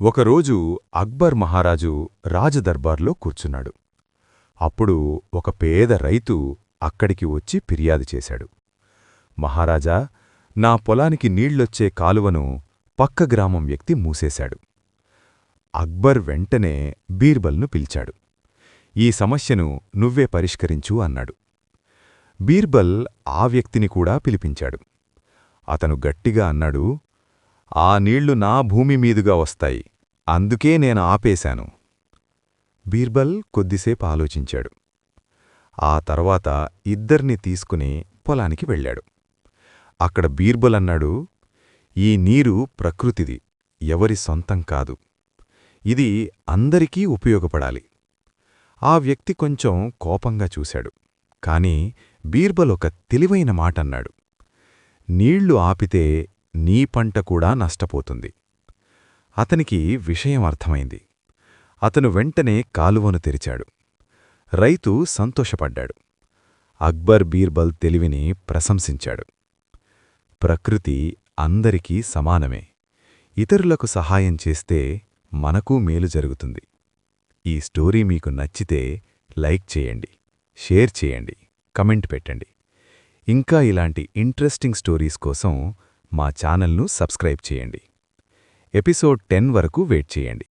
ఒకరోజు అక్బర్ మహారాజు రాజదర్బార్లో కూర్చున్నాడు. అప్పుడు ఒక పేద రైతు అక్కడికి వచ్చి ఫిర్యాదు చేశాడు. మహారాజా, నా పొలానికి నీళ్లొచ్చే కాలువను పక్క గ్రామం వ్యక్తి మూసేశాడు. అక్బర్ వెంటనే బీర్బల్ను పిలిచాడు. ఈ సమస్యను నువ్వే పరిష్కరించు అన్నాడు. బీర్బల్ ఆ వ్యక్తిని కూడా పిలిపించాడు. అతను గట్టిగా అన్నాడు, ఆ నీళ్లు నా భూమి మీదుగా వస్తాయి, అందుకే నేను ఆపేశాను. బీర్బల్ కొద్దిసేపు ఆలోచించాడు. ఆ తర్వాత ఇద్దర్ని తీసుకుని పొలానికి వెళ్ళాడు. అక్కడ బీర్బల్ అన్నాడు, ఈ నీరు ప్రకృతిది, ఎవరి సొంతం కాదు. ఇది అందరికీ ఉపయోగపడాలి. ఆ వ్యక్తి కొంచెం కోపంగా చూశాడు. కాని బీర్బల్ ఒక తెలివైన మాటన్నాడు, నీళ్లు ఆపితే నీ పంట కూడా నష్టపోతుంది. అతనికి విషయం అర్థమైంది. అతను వెంటనే కాలువను తెరిచాడు. రైతు సంతోషపడ్డాడు. అక్బర్ బీర్బల్ తెలివిని ప్రశంసించాడు. ప్రకృతి అందరికీ సమానమే. ఇతరులకు సహాయం చేస్తే మనకూ మేలు జరుగుతుంది. ఈ స్టోరీ మీకు నచ్చితే లైక్ చేయండి, షేర్ చేయండి, కమెంట్ పెట్టండి. ఇంకా ఇలాంటి ఇంట్రెస్టింగ్ స్టోరీస్ కోసం మా ఛానల్ను సబ్స్క్రైబ్ చేయండి. ఎపిసోడ్ 10 వరకు వెయిట్ చేయండి.